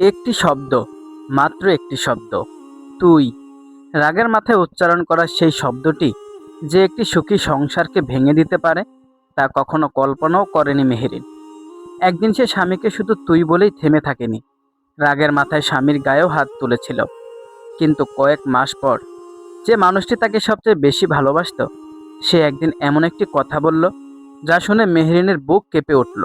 একটি শব্দ, মাত্র একটি শব্দ, তুই। রাগের মাথায় উচ্চারণ করা সেই শব্দটি যে একটি সুখী সংসারকে ভেঙে দিতে পারে তা কখনো কল্পনাও করেনি মেহেরিন। একদিন সে স্বামীকে শুধু তুই বলেই থেমে থাকেনি, রাগের মাথায় স্বামীর গায়েও হাত তুলেছিল। কিন্তু কয়েক মাস পর যে মানুষটি তাকে সবচেয়ে বেশি ভালোবাসত, সে একদিন এমন একটি কথা বলল যা শুনে মেহেরিনের বুক কেঁপে উঠল।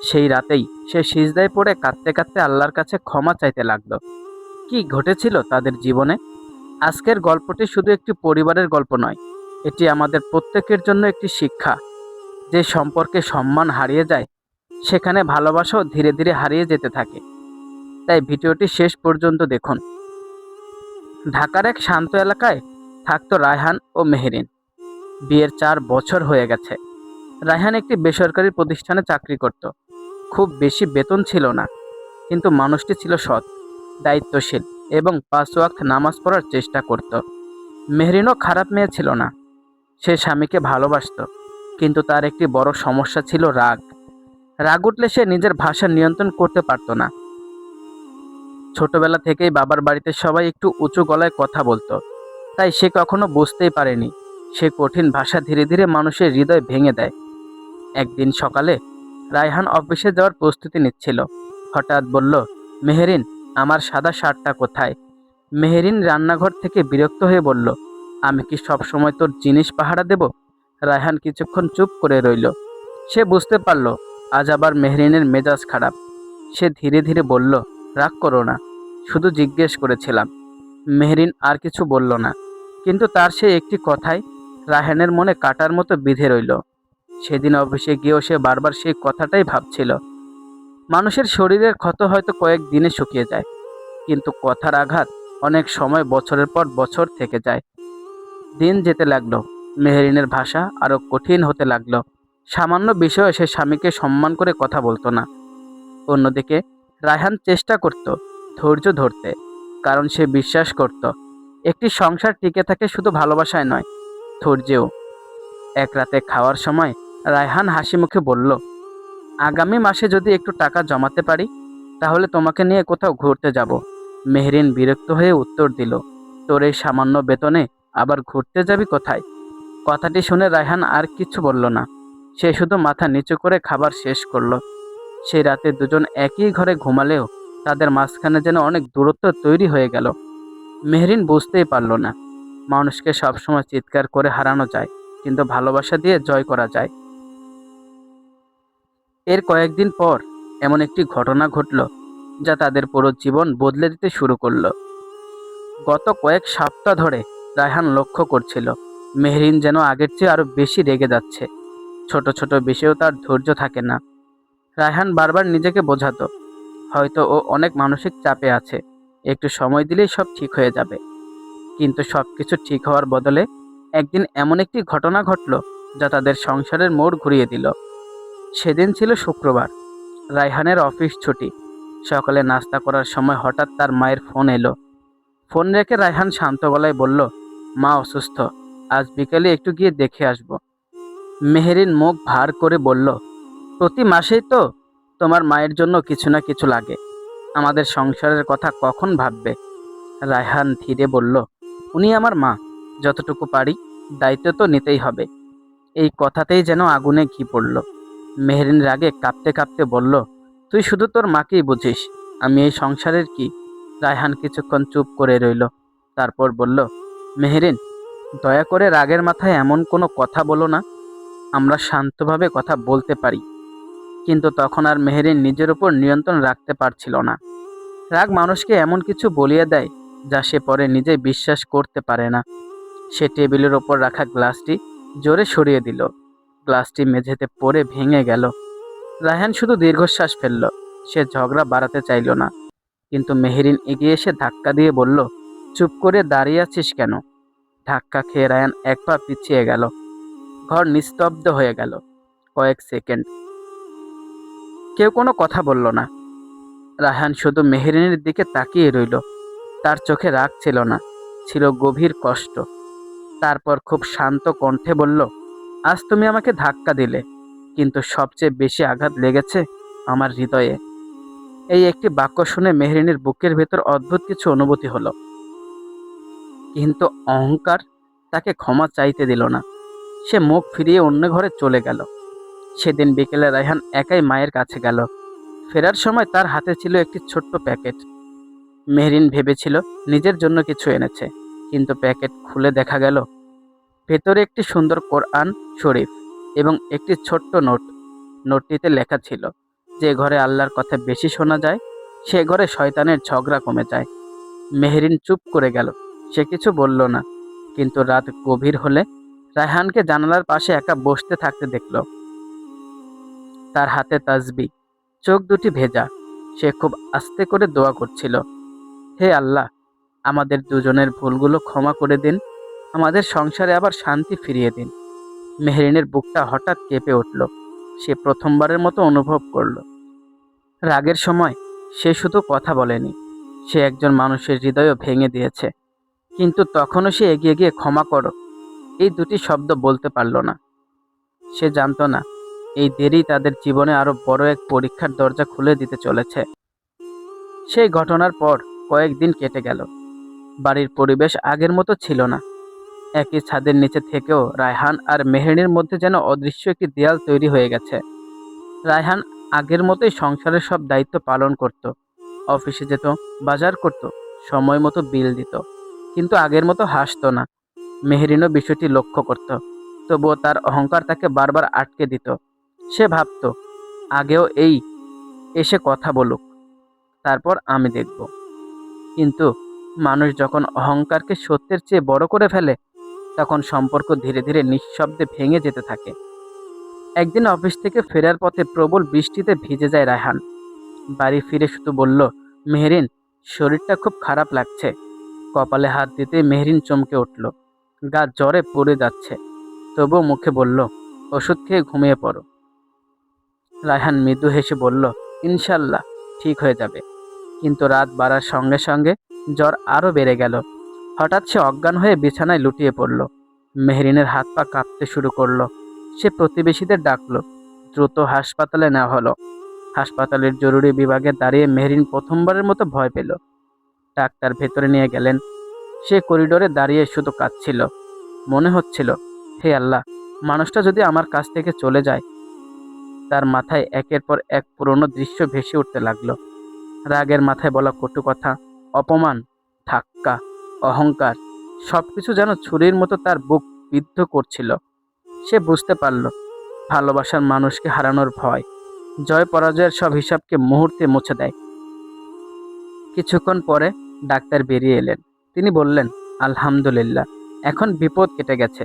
সেই রাতেই সে সিজদায় পড়ে কাঁদতে কাঁদতে আল্লাহর কাছে ক্ষমা চাইতে লাগলো। কি ঘটেছিল তাদের জীবনে? আজকের গল্পটি শুধু একটি পরিবারের গল্প নয়, এটি আমাদের প্রত্যেকের জন্য একটি শিক্ষা। যে সম্পর্কে সম্মান হারিয়ে যায়, সেখানে ভালোবাসাও ধীরে ধীরে হারিয়ে যেতে থাকে। তাই ভিডিওটি শেষ পর্যন্ত দেখুন। ঢাকার এক শান্ত এলাকায় থাকতো রায়হান ও মেহেরিন। বিয়ের 4 বছর হয়ে গেছে। রায়হান একটি বেসরকারি প্রতিষ্ঠানে চাকরি করত। খুব বেশি বেতন ছিল না, কিন্তু মানুষটি ছিল সৎ, দায়িত্বশীল এবং 5 ওয়াক্ত নামাজ পড়ার চেষ্টা করত। মেহরিনও খারাপ মেয়ে ছিল না, সে স্বামীকে ভালোবাসত, কিন্তু তার একটি বড় সমস্যা ছিল রাগ। রাগ উঠলে সে নিজের ভাষা নিয়ন্ত্রণ করতে পারত না। ছোটবেলা থেকেই বাবার বাড়িতে সবাই একটু উঁচু গলায় কথা বলতো, তাই সে কখনো বুঝতেই পারেনি সে কঠিন ভাষা ধীরে ধীরে মানুষের হৃদয় ভেঙে দেয়। একদিন সকালে রায়হান অফিসে যাওয়ার প্রস্তুতি নিচ্ছিল। হঠাৎ বলল, মেহেরিন, আমার সাদা শার্টটা কোথায়? মেহেরিন রান্নাঘর থেকে বিরক্ত হয়ে বলল, আমি কি সব সময় তোর জিনিস পাহারা দেব? রায়হান কিছুক্ষণ চুপ করে রইল। সে বুঝতে পারল আজ আবার মেহরিনের মেজাজ খারাপ। সে ধীরে ধীরে বলল, রাগ করো না, শুধু জিজ্ঞেস করেছিলাম। মেহরিন আর কিছু বলল না, কিন্তু তার সেই একটি কথাই রায়হানের মনে কাটার মতো বিঁধে রইল। সেদিন অফিসে গিয়েও সে বারবার সেই কথাটাই ভাবছিল। মানুষের শরীরের ক্ষত হয়তো কয়েক দিনে শুকিয়ে যায়, কিন্তু কথার আঘাত অনেক সময় বছরের পর বছর থেকে যায়। দিন যেতে লাগলো, মেহরিনের ভাষা আরো কঠিন হতে লাগলো। সামান্য বিষয়ে সে স্বামীকে সম্মান করে কথা বলতো না। অন্যদিকে রায়হান চেষ্টা করত ধৈর্য ধরতে, কারণ সে বিশ্বাস করত একটি সংসার টিকে থাকে শুধু ভালোবাসায় নয়, ধৈর্যেও। এক রাতে খাওয়ার সময় রায়হান হাসি মুখে বলল, আগামী মাসে যদি একটু টাকা জমাতে পারি, তাহলে তোমাকে নিয়ে কোথাও ঘুরতে যাব। মেহরিন বিরক্ত হয়ে উত্তর দিল, তোর এই সামান্য বেতনে আবার ঘুরতে যাবি কোথায়? কথাটি শুনে রায়হান আর কিছু বলল না। সে শুধু মাথা নিচু করে খাবার শেষ করলো। সেই রাতে দুজন একই ঘরে ঘুমালেও তাদের মাঝখানে যেন অনেক দূরত্ব তৈরি হয়ে গেল। মেহরিন বুঝতেই পারল না, মানুষকে সবসময় চিৎকার করে হারানো যায়, কিন্তু ভালোবাসা দিয়ে জয় করা যায়। এর কয়েকদিন পর এমন একটি ঘটনা ঘটল যা তাদের পুরো জীবন বদলে দিতে শুরু করলো। গত কয়েক সপ্তাহ ধরে রায়হান লক্ষ্য করছিল মেহরিন যেন আগের চেয়ে আরো বেশি রেগে যাচ্ছে। ছোট ছোট বিষয়েও তার ধৈর্য থাকে না। রায়হান বারবার নিজেকে বোঝাতো, হয়তো ও অনেক মানসিক চাপে আছে, একটু সময় দিলেই সব ঠিক হয়ে যাবে। কিন্তু সবকিছু ঠিক হওয়ার বদলে একদিন এমন একটি ঘটনা ঘটল যা তাদের সংসারের মোড় ঘুরিয়ে দিল। সেদিন ছিল শুক্রবার, রায়হানের অফিস ছুটি। সকালে নাস্তা করার সময় হঠাৎ তার মায়ের ফোন এলো। ফোন রেখে রায়হান শান্ত গলায় বলল, মা অসুস্থ, আজ বিকেলে একটু গিয়ে দেখে আসব। মেহেরিন মুখ ভার করে বলল, প্রতি মাসেই তো তোমার মায়ের জন্য কিছু না কিছু লাগে, আমাদের সংসারের কথা কখন ভাববে? রায়হান ধীরে বলল, উনি আমার মা, যতটুকু পারি দায়িত্ব তো নিতেই হবে। এই কথাতেই যেন আগুনে ঘি পড়ল। মেহেরিন রাগে কাঁপতে কাঁপতে বলল, তুই শুধু তোর মাকেই বুঝিস, আমি এই সংসারের কি? রায়হান কিছুক্ষণ চুপ করে রইল, তারপর বলল, মেহেরিন, দয়া করে রাগের মাথায় এমন কোনো কথা বলো না। আমরা শান্তভাবে কথা বলতে পারি। কিন্তু তখন আর মেহেরিন নিজের উপর নিয়ন্ত্রণ রাখতে পারছিল না। রাগ মানুষকে এমন কিছু বলিয়ে দেয় যা সে পরে নিজে বিশ্বাস করতে পারে না। সে টেবিলের ওপর রাখা গ্লাসটি জোরে সরিয়ে দিল। গ্লাসটি মেঝেতে পড়ে ভেঙে গেল। রায়হান শুধু দীর্ঘশ্বাস ফেলল। সে ঝগড়া বাড়াতে চাইল না, কিন্তু মেহেরিন এগিয়ে এসে ধাক্কা দিয়ে বলল, চুপ করে দাঁড়িয়ে আছিস কেন? ধাক্কা খেয়ে রায়হান এক পা পিছিয়ে গেল। ঘর নিস্তব্ধ হয়ে গেল। কয়েক সেকেন্ড কেউ কোনো কথা বলল না। রায়হান শুধু মেহেরিনের দিকে তাকিয়ে রইল। তার চোখে রাগ ছিল না, ছিল গভীর কষ্ট। তারপর খুব শান্ত কণ্ঠে বলল, আজ তুমি আমাকে ধাক্কা দিলে, কিন্তু সবচেয়ে বেশি আঘাত লেগেছে আমার হৃদয়ে। এই একটি বাক্য শুনে মেহরিনের বুকের ভেতর অদ্ভুত কিছু অনুভূতি হলো, কিন্তু অহংকার তাকে ক্ষমা চাইতে দিল না। সে মুখ ফিরিয়ে অন্য ঘরে চলে গেল। সেদিন বিকেলে রায়হান একাই মায়ের কাছে গেল। ফেরার সময় তার হাতে ছিল একটি ছোট্ট প্যাকেট। মেহরিন ভেবেছিল নিজের জন্য কিছু এনেছে, কিন্তু প্যাকেট খুলে দেখা গেল ভেতরে একটি সুন্দর কোরআন শরীফ এবং একটি ছোট্ট নোট। নোটটিতে লেখা ছিল, যে ঘরে আল্লাহর কথা বেশি শোনা যায় সে ঘরে শয়তানের ঝগড়া কমে যায়। মেহরিন চুপ করে গেল। সে কিছু বলল না। কিন্তু রাত গভীর হলে রায়হানকে জানালার পাশে একা বসতে থাকতে দেখল। তার হাতে তাসবিহ, চোখ দুটি ভেজা। সে খুব আস্তে করে দোয়া করছিল, হে আল্লাহ, আমাদের দুজনের ভুলগুলো ক্ষমা করে দিন, আমাদের সংসারে আবার শান্তি ফিরিয়ে দিন। মেহরিনের বুকটা হঠাৎ কেঁপে উঠল। সে প্রথমবারের মতো অনুভব করল, রাগের সময় সে শুধু কথা বলেনি, সে একজন মানুষের হৃদয়ও ভেঙে দিয়েছে। কিন্তু তখনও সে এগিয়ে গিয়ে ক্ষমা করো এই দুটি শব্দ বলতে পারল না। সে জানতো না, এই দেরি তাদের জীবনে আরো বড় এক পরীক্ষার দরজা খুলে দিতে চলেছে। সেই ঘটনার পর কয়েকদিন কেটে গেল। বাড়ির পরিবেশ আগের মতো ছিল না। একই ছাদের নিচে থেকেও রায়হান আর মেহরিনের মধ্যে যেন অদৃশ্য একটি দেয়াল তৈরি হয়ে গেছে। রায়হান আগের মতোই সংসারের সব দায়িত্ব পালন করত, অফিসে যেত, বাজার করত, সময় মতো বিল দিত, কিন্তু আগের মতো হাসতো না। মেহরিনও বিষয়টি লক্ষ্য করত, তবুও তার অহংকার তাকে বারবার আটকে দিত। সে ভাবত, আগেও এই এসে কথা বলুক, তারপর আমি দেখব। কিন্তু মানুষ যখন অহংকারকে সত্যের চেয়ে বড় করে ফেলে, তখন সম্পর্ক ধীরে ধীরে নিঃশব্দে ভেঙে যেতে থাকে। একদিন অফিস থেকে ফেরার পথে প্রবল বৃষ্টিতে ভিজে যায় রায়হান। বাড়ি ফিরে শুধু বলল, মেহরিন, শরীরটা খুব খারাপ লাগছে। কপালে হাত দিতে মেহরিন চমকে উঠল। গা জ্বরে পড়ে যাচ্ছে, তবুও মুখে বলল, ওষুধ খেয়ে ঘুমিয়ে পড়ো। রায়হান মৃদু হেসে বলল, ইনশাল্লাহ ঠিক হয়ে যাবে। কিন্তু রাত বাড়ার সঙ্গে সঙ্গে জ্বর আরও বেড়ে গেল। হঠাৎ সে অজ্ঞান হয়ে বিছানায় লুটিয়ে পড়ল। মেহরিনের হাত পা কাঁপতে শুরু করলো। সে প্রতিবেশীদের ডাকলো। দ্রুত হাসপাতালে নেওয়া হলো। হাসপাতালের জরুরি বিভাগে দাঁড়িয়ে মেহরিন প্রথমবারের মতো ভয় পেল। ডাক্তার ভেতরে নিয়ে গেলেন। সে করিডোরে দাঁড়িয়ে শুধু কাঁদছিল। মনে হচ্ছিল, হে আল্লাহ, মানুষটা যদি আমার কাছ থেকে চলে যায়। তার মাথায় একের পর এক পুরনো দৃশ্য ভেসে উঠতে লাগলো। রাগের মাথায় বলা কটু কথা, অপমান, ধাক্কা, অহংকার, সবকিছু যেন ছুরির মতো তার বুক বিদ্ধ করছিল। সে বুঝতে পারল, ভালোবাসার মানুষকে হারানোর ভয় জয় পরাজয়ের সব হিসাবকে মুহূর্তে মুছে দেয়। কিছুক্ষণ পরে ডাক্তার বেরিয়ে এলেন। তিনি বললেন, আলহামদুলিল্লাহ, এখন বিপদ কেটে গেছে।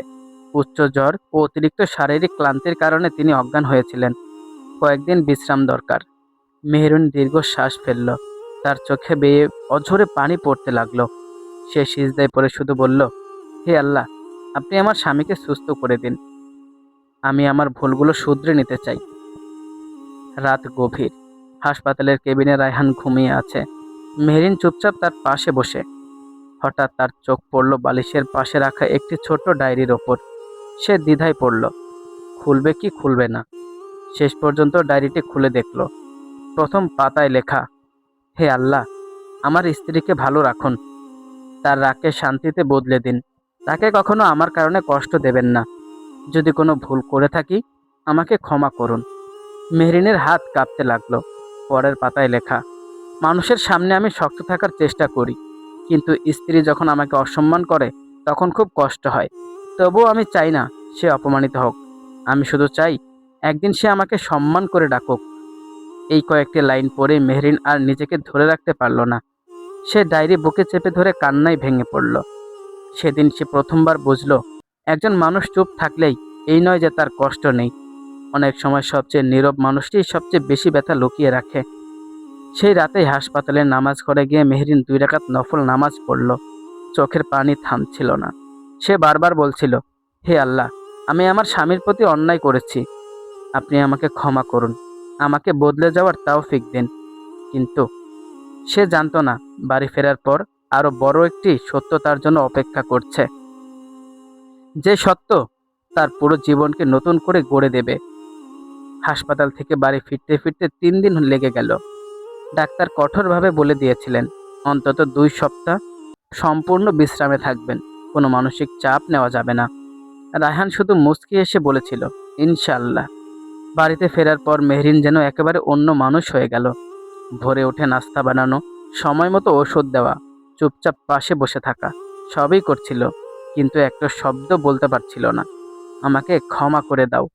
উচ্চ জ্বর ও অতিরিক্ত শারীরিক ক্লান্তির কারণে তিনি অজ্ঞান হয়েছিলেন। কয়েকদিন বিশ্রাম দরকার। মেহরুন দীর্ঘশ্বাস ফেলল। তার চোখে বেয়ে অঝরে পানি পড়তে লাগলো। সে সিজদায় পড়ে শুধু বলল, হে আল্লাহ, আপনি আমার স্বামীকে সুস্থ করে দিন। আমি আমার ভুলগুলো শুধরে নিতে চাই। রাত গভীর। হাসপাতালের কেবিনে রায়হান ঘুমিয়ে আছে। মেহরিন চুপচাপ তার পাশে বসে। হঠাৎ তার চোখ পড়ল বালিশের পাশে রাখা একটি ছোট্ট ডায়েরির ওপর। সে দ্বিধায় পড়ল, খুলবে কি খুলবে না। শেষ পর্যন্ত ডায়েরিটি খুলে দেখল। প্রথম পাতায় লেখা, হে আল্লাহ, আমার স্ত্রীকে ভালো রাখুন, তার রাগকে শান্তিতে বদলে দিন, তাকে কখনো আমার কারণে কষ্ট দেবেন না। যদি কোনো ভুল করে থাকি, আমাকে ক্ষমা করুন। মেহরিনের হাত কাঁপতে লাগলো। পরের পাতায় লেখা, মানুষের সামনে আমি শক্ত থাকার চেষ্টা করি, কিন্তু স্ত্রী যখন আমাকে অসম্মান করে তখন খুব কষ্ট হয়। তবুও আমি চাই না সে অপমানিত হোক। আমি শুধু চাই একদিন সে আমাকে সম্মান করে ডাকুক। এই কয়েকটি লাইন পড়ে মেহরিন আর নিজেকে ধরে রাখতে পারল না। সে ডায়েরি বুকে চেপে ধরে কান্নায় ভেঙে পড়ল। সেদিন সে প্রথমবার বুঝল, একজন মানুষ চুপ থাকলেই এই নয় যে তার কষ্ট নেই। অনেক সময় সবচেয়ে নীরব মানুষটি সবচেয়ে বেশি ব্যথা লুকিয়ে রাখে। সেই রাতেই হাসপাতালের নামাজ ঘরে গিয়ে মেহরিন 2 রাকাত নফল নামাজ পড়ল। চোখের পানি থামছিল না। সে বারবার বলছিল, হে আল্লাহ, আমি আমার স্বামীর প্রতি অন্যায় করেছি, আপনি আমাকে ক্ষমা করুন, আমাকে বদলে যাওয়ার তৌফিক দিন। কিন্তু সে জানতো না, বাড়ি ফেরার পর আরো বড় একটি সত্য তার জন্য অপেক্ষা করছে। যে সত্য তার পুরো জীবনকে নতুন করে গড়ে দেবে। হাসপাতাল থেকে বাড়ি ফিরতে ফিরতে 3 দিন লেগে গেল। ডাক্তার কঠোরভাবে বলে দিয়েছিলেন অন্তত 2 সপ্তাহ সম্পূর্ণ বিশ্রামে থাকবেন, কোনো মানসিক চাপ নেওয়া যাবে না। রায়হান শুধু মুচকি এসে বলেছিল, ইনশাআল্লাহ। বাড়িতে ফেরার পর মেহরিন যেন একেবারে অন্য মানুষ হয়ে গেল। ভোরে উঠে নাস্তা বানানো, সময় মতো ওষুধ দেওয়া, চুপচাপ পাশে বসে থাকা, সবই করছিল, কিন্তু একটা শব্দ বলতে পারছিল না, আমাকে ক্ষমা করে দাও।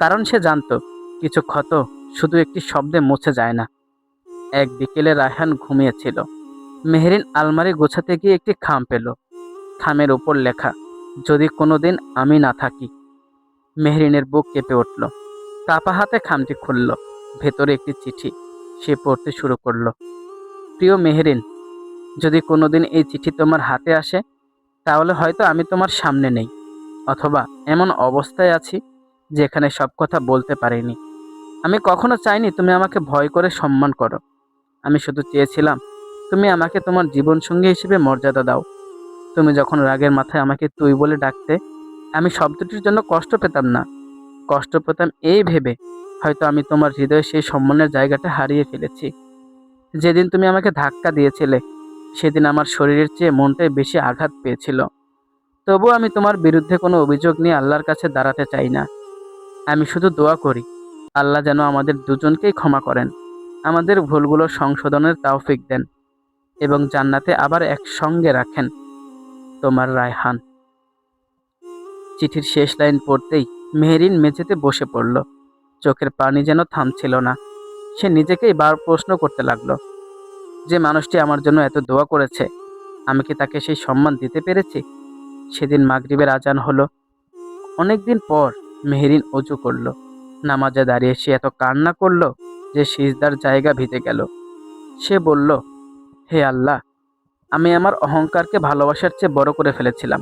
কারণ সে জানতো কিছু ক্ষত শুধু একটি শব্দে মুছে যায় না। এক বিকেলে রায়হান ঘুমিয়েছিল। মেহরিন আলমারি গোছাতে গিয়ে একটি খাম পেল। খামের উপর লেখা, যদি কোনোদিন আমি না থাকি। মেহরিনের বুক কেঁপে উঠল। কাপা হাতে খামটি খুলল। ভেতরে একটি চিঠি। সে পড়তে শুরু করলো। প্রিয় মেহরিন, যদি কোনোদিন এই চিঠি তোমার হাতে আসে, তাহলে হয়তো আমি তোমার সামনে নেই, অথবা এমন অবস্থায় আছি যেখানে সব কথা বলতে পারিনি। আমি কখনো চাইনি তুমি আমাকে ভয় করে সম্মান করো। আমি শুধু চেয়েছিলাম তুমি আমাকে তোমার জীবনসঙ্গী হিসেবে মর্যাদা দাও। তুমি যখন রাগের মাথায় আমাকে তুই বলে ডাকতে, আমি শব্দটির জন্য কষ্ট পেতাম না। কষ্ট পেতাম এই ভেবে হয়তো আমি তোমার হৃদয়ে সেই সম্মানের জায়গাটা হারিয়ে ফেলেছি। যেদিন তুমি আমাকে ধাক্কা দিয়েছিলে, সেদিন আমার শরীরের চেয়ে মনটাই বেশি আঘাত পেয়েছিল। তবুও আমি তোমার বিরুদ্ধে কোনো অভিযোগ নিয়ে আল্লাহর কাছে দাঁড়াতে চাই না। আমি শুধু দোয়া করি আল্লাহ যেন আমাদের দুজনকেই ক্ষমা করেন, আমাদের ভুলগুলো সংশোধনের তৌফিক দেন এবং জান্নাতে আবার একসঙ্গে রাখেন। তোমার রায়হান। চিঠির শেষ লাইন পড়তেই মেহরিন মেঝেতে বসে পড়ল। চোখের পানি যেন থামছিল না। সে নিজেকেই বার প্রশ্ন করতে লাগলো, যে মানুষটি আমার জন্য এত দোয়া করেছে, আমি কি তাকে সেই সম্মান দিতে পেরেছি? সেদিন মাগরিবের আজান হলো। অনেকদিন পর মেহরিন অজু করল। নামাজে দাঁড়িয়ে সে এত কান্না করলো যে সিজদার জায়গা ভিজে গেল। সে বলল, হে আল্লাহ, আমি আমার অহংকারকে ভালোবাসার চেয়ে বড় করে ফেলেছিলাম।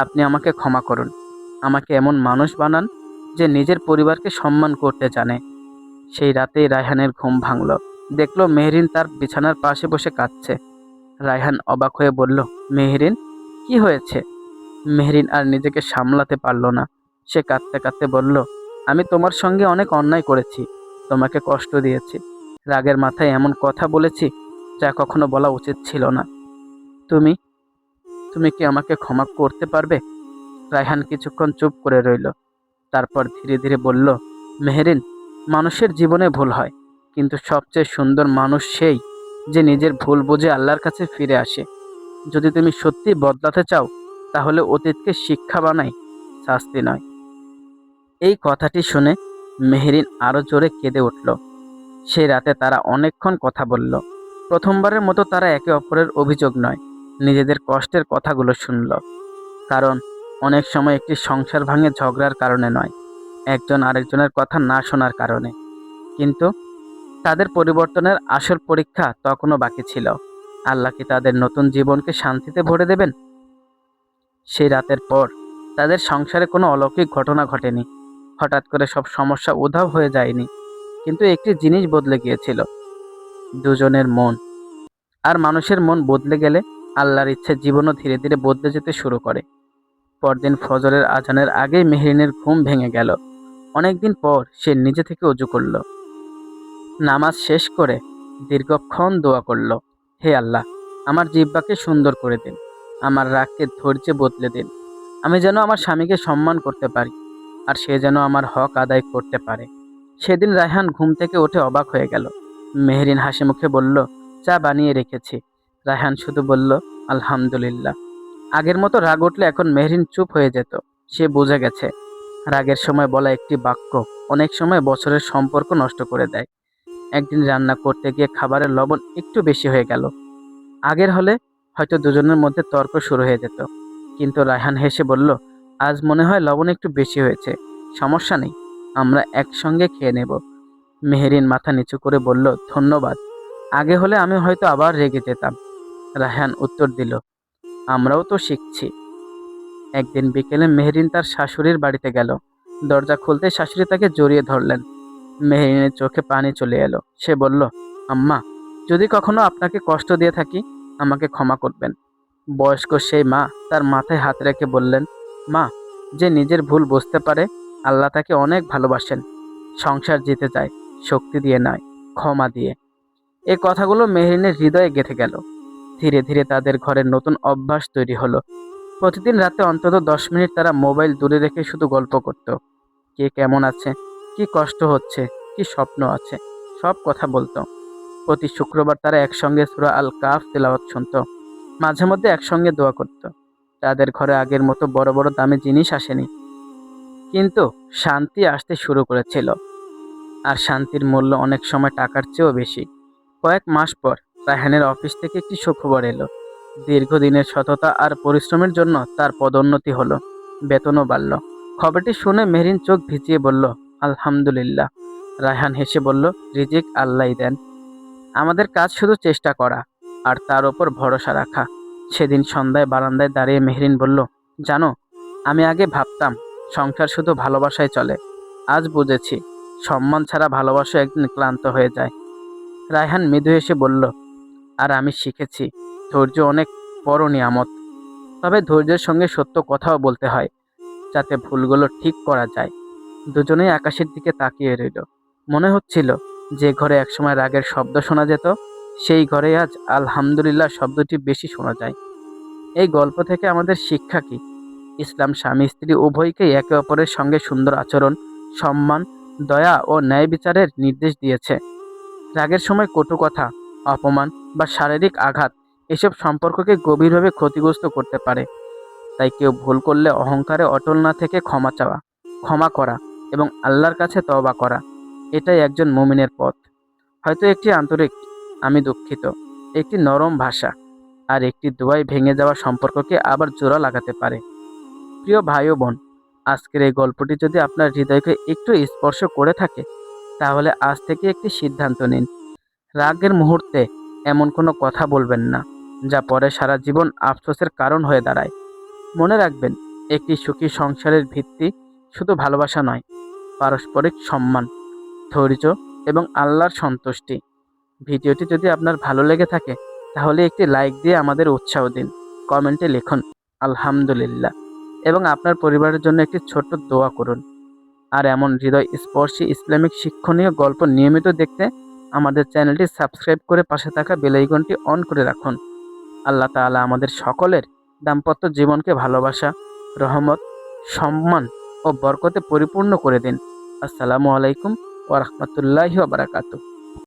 আপনি আমাকে ক্ষমা করুন। আমাকে এমন মানুষ বানান যে নিজের পরিবারকে সম্মান করতে জানে। সেই রাতেই রায়হানের ঘুম ভাঙল। দেখলো মেহরিন তার বিছানার পাশে বসে কাঁদছে। রায়হান অবাক হয়ে বলল, মেহরিন, কি হয়েছে? মেহরিন আর নিজেকে সামলাতে পারল না। সে কাঁদতে কাঁদতে বলল, আমি তোমার সঙ্গে অনেক অন্যায় করেছি, তোমাকে কষ্ট দিয়েছি, রাগের মাথায় এমন কথা বলেছি যা কখনো বলা উচিত ছিল না। তুমি তুমি কি আমাকে ক্ষমা করতে পারবে? রায়হান কিছুক্ষণ চুপ করে রইল। তারপর ধীরে ধীরে বলল, মেহরিন, মানুষের জীবনে ভুল হয়, কিন্তু সবচেয়ে সুন্দর মানুষ সেই যে নিজের ভুল বুঝে আল্লাহর কাছে ফিরে আসে। যদি তুমি সত্যি বদলাতে চাও, তাহলে অতীতকে শিক্ষা বানাই, শাস্তি নয়। এই কথাটি শুনে মেহরিন আরো জোরে কেঁদে উঠল। সেই রাতে তারা অনেকক্ষণ কথা বলল। প্রথমবারের মতো তারা একে অপরের অভিযোগ নয়, নিজেদের কষ্টের কথাগুলো শুনল। কারণ অনেক সময় একটি সংসার ভাঙে ঝগড়ার কারণে নয়, একজন আরেকজনের কথা না শোনার কারণে। কিন্তু তাদের পরিবর্তনের আসল পরীক্ষা তখনও বাকি ছিল। আল্লাহ কি তাদের নতুন জীবনকে শান্তিতে ভরে দেবেন? সেই রাতের পর তাদের সংসারে কোনো অলৌকিক ঘটনা ঘটেনি। হঠাৎ করে সব সমস্যা উধাও হয়ে যায়নি, কিন্তু একটি জিনিস বদলে গিয়েছিল, দুজনের মন। আর মানুষের মন বদলে গেলে আল্লাহর ইচ্ছে জীবনও ধীরে ধীরে বদলে যেতে শুরু করে। পরদিন ফজরের আজানের আগেই মেহরিনের ঘুম ভেঙে গেল। অনেকদিন পর সে নিজে থেকে অজু করল। নামাজ শেষ করে দীর্ঘক্ষণ দোয়া করল, হে আল্লাহ, আমার জিহ্বাকে সুন্দর করে দিন, আমার রাগকে ধৈর্যে বদলে দিন। আমি যেন আমার স্বামীকে সম্মান করতে পারি, আর সে যেন আমার হক আদায় করতে পারে। সেদিন রায়হান ঘুম থেকে উঠে অবাক হয়ে গেল। মেহরিন হাসি মুখে বলল, চা বানিয়ে রেখেছি। রায়হান শুধু বলল, আলহামদুলিল্লাহ। আগের মতো রাগ উঠলে এখন মেহরিন চুপ হয়ে যেত। সে বুঝে গেছে রাগের সময় বলা একটি বাক্য অনেক সময় বছরের সম্পর্ক নষ্ট করে দেয়। একদিন রান্না করতে গিয়ে খাবারের লবণ একটু বেশি হয়ে গেল। আগের হলে হয়তো দুজনের মধ্যে তর্ক শুরু হয়ে যেত, কিন্তু রায়হান হেসে বলল, আজ মনে হয় লবণ একটু বেশি হয়েছে, সমস্যা নেই, আমরা একসঙ্গে খেয়ে নেব। মেহরিন মাথা নিচু করে বলল, ধন্যবাদ, আগে হলে আমি হয়তো আবার রেগে যেতাম। রায়হান উত্তর দিল, আমরাও তো শিখছি। একদিন বিকেলে মেহরিন তার শাশুড়ির বাড়িতে গেল। দরজা খুলতে শাশুড়ি তাকে জড়িয়ে ধরলেন। মেহরিনের চোখে পানি চলে এলো। সে বলল, আম্মা, যদি কখনো আপনাকে কষ্ট দিয়ে থাকি, আমাকে ক্ষমা করবেন। বয়স্ক সেই মা তার মাথায় হাত রেখে বললেন, মা, যে নিজের ভুল বুঝতে পারে, আল্লাহ তাকে অনেক ভালোবাসেন। সংসার জিতে যায় শক্তি দিয়ে নয়, ক্ষমা দিয়ে। এই কথাগুলো মেহরিনের হৃদয়ে গেঁথে গেল। ধীরে ধীরে তাদের ঘরের নতুন অভ্যাস তৈরি হলো। প্রতিদিন রাতে অন্তত 10 মিনিট তারা মোবাইল দূরে রেখে শুধু গল্প করত। কে কেমন আছে, কি কষ্ট হচ্ছে, কি স্বপ্ন আছে, সব কথা বলতো। প্রতি শুক্রবার তারা একসঙ্গে সূরা আল কাহফ তেলাওয়াত শুনত। মাঝে মধ্যে একসঙ্গে দোয়া করত। তাদের ঘরে আগের মতো বড় বড় দামি জিনিস আসেনি, কিন্তু শান্তি আসতে শুরু করেছিল। আর শান্তির মূল্য অনেক সময় টাকার চেয়েও বেশি। কয়েক মাস পর রায়হানের অফিস থেকে একটি সুখবর এলো। দীর্ঘদিনের সততা আর পরিশ্রমের জন্য তার পদোন্নতি হলো, বেতনও বাড়ল। খবরটি শুনে মেহরিন চোখ ভিজিয়ে বলল, আলহামদুলিল্লাহ। রায়হান হেসে বলল, রিজিক আল্লাহই দেন। আমাদের কাজ শুধু চেষ্টা করা আর তার ওপর ভরসা রাখা। সেদিন সন্ধ্যায় বারান্দায় দাঁড়িয়ে মেহরিন বলল, জানো, আমি আগে ভাবতাম সংসার শুধু ভালোবাসায় চলে। আজ বুঝেছি সম্মান ছাড়া ভালোবাসা একদিন ক্লান্ত হয়ে যায়। রায়হান মৃদু হেসে বলল, আর আমি শিখেছি ধৈর্য অনেক বড় নিয়ামত। তবে ধৈর্যের সঙ্গে সত্য কথাও বলতে হয়, যাতে ভুলগুলো ঠিক করা যায়। দুজনেই আকাশের দিকে তাকিয়ে রইল। মনে হচ্ছিল যে ঘরে একসময় রাগের শব্দ শোনা যেত, সেই ঘরে আজ আলহামদুলিল্লাহ শব্দটি বেশি শোনা যায়। এই গল্প থেকে আমাদের শিক্ষা কি? ইসলাম স্বামী স্ত্রী উভয়কেই একে অপরের সঙ্গে সুন্দর আচরণ, সম্মান, দয়া ও ন্যায় বিচারের নির্দেশ দিয়েছে। রাগের সময় কটু কথা, অপমান বা শারীরিক আঘাত এসব সম্পর্ককে গভীরভাবে ক্ষতিগ্রস্ত করতে পারে। তাই কেউ ভুল করলে অহংকারে অটল না থেকে ক্ষমা চাওয়া, ক্ষমা করা এবং আল্লাহর কাছে তওবা করা, এটাই একজন মুমিনের পথ। হয়তো একটি আন্তরিক আমি দুঃখিত, একটি নরম ভাষা আর একটি দোয়ায় ভেঙে যাওয়া সম্পর্ককে আবার জোড়া লাগাতে পারে। প্রিয় ভাই ও বোন, আজকের এই গল্পটি যদি আপনার হৃদয়কে একটু স্পর্শ করে থাকে, তাহলে আজ থেকে একটি সিদ্ধান্ত নিন। রাগের মুহূর্তে এমন কোনো কথা বলবেন না যা পরে সারা জীবন আফসোসের কারণ হয়ে দাঁড়ায়। মনে রাখবেন, একটি সুখী সংসারের ভিত্তি শুধু ভালোবাসা নয়, পারস্পরিক সম্মান, ধৈর্য এবং আল্লাহর সন্তুষ্টি। ভিডিওটি যদি আপনার ভালো লেগে থাকে, তাহলে একটি লাইক দিয়ে আমাদের উৎসাহ দিন। কমেন্টে লিখুন আলহামদুলিল্লাহ এবং আপনার পরিবারের জন্য একটি ছোট্ট দোয়া করুন। আর এমন হৃদয় স্পর্শী ইসলামিক শিক্ষণীয় গল্প নিয়মিত দেখতে আমাদের চ্যানেলটি সাবস্ক্রাইব করে পাশে থাকা বেল আইকনটি অন করে রাখুন। আল্লাহ তাআলা আমাদের সকলের দাম্পত্য জীবনকে ভালোবাসা, রহমত, সম্মান ও বরকতে পরিপূর্ণ করে দিন। আসসালামু আলাইকুম ওয়া রাহমাতুল্লাহি ওয়া বারাকাতুহু।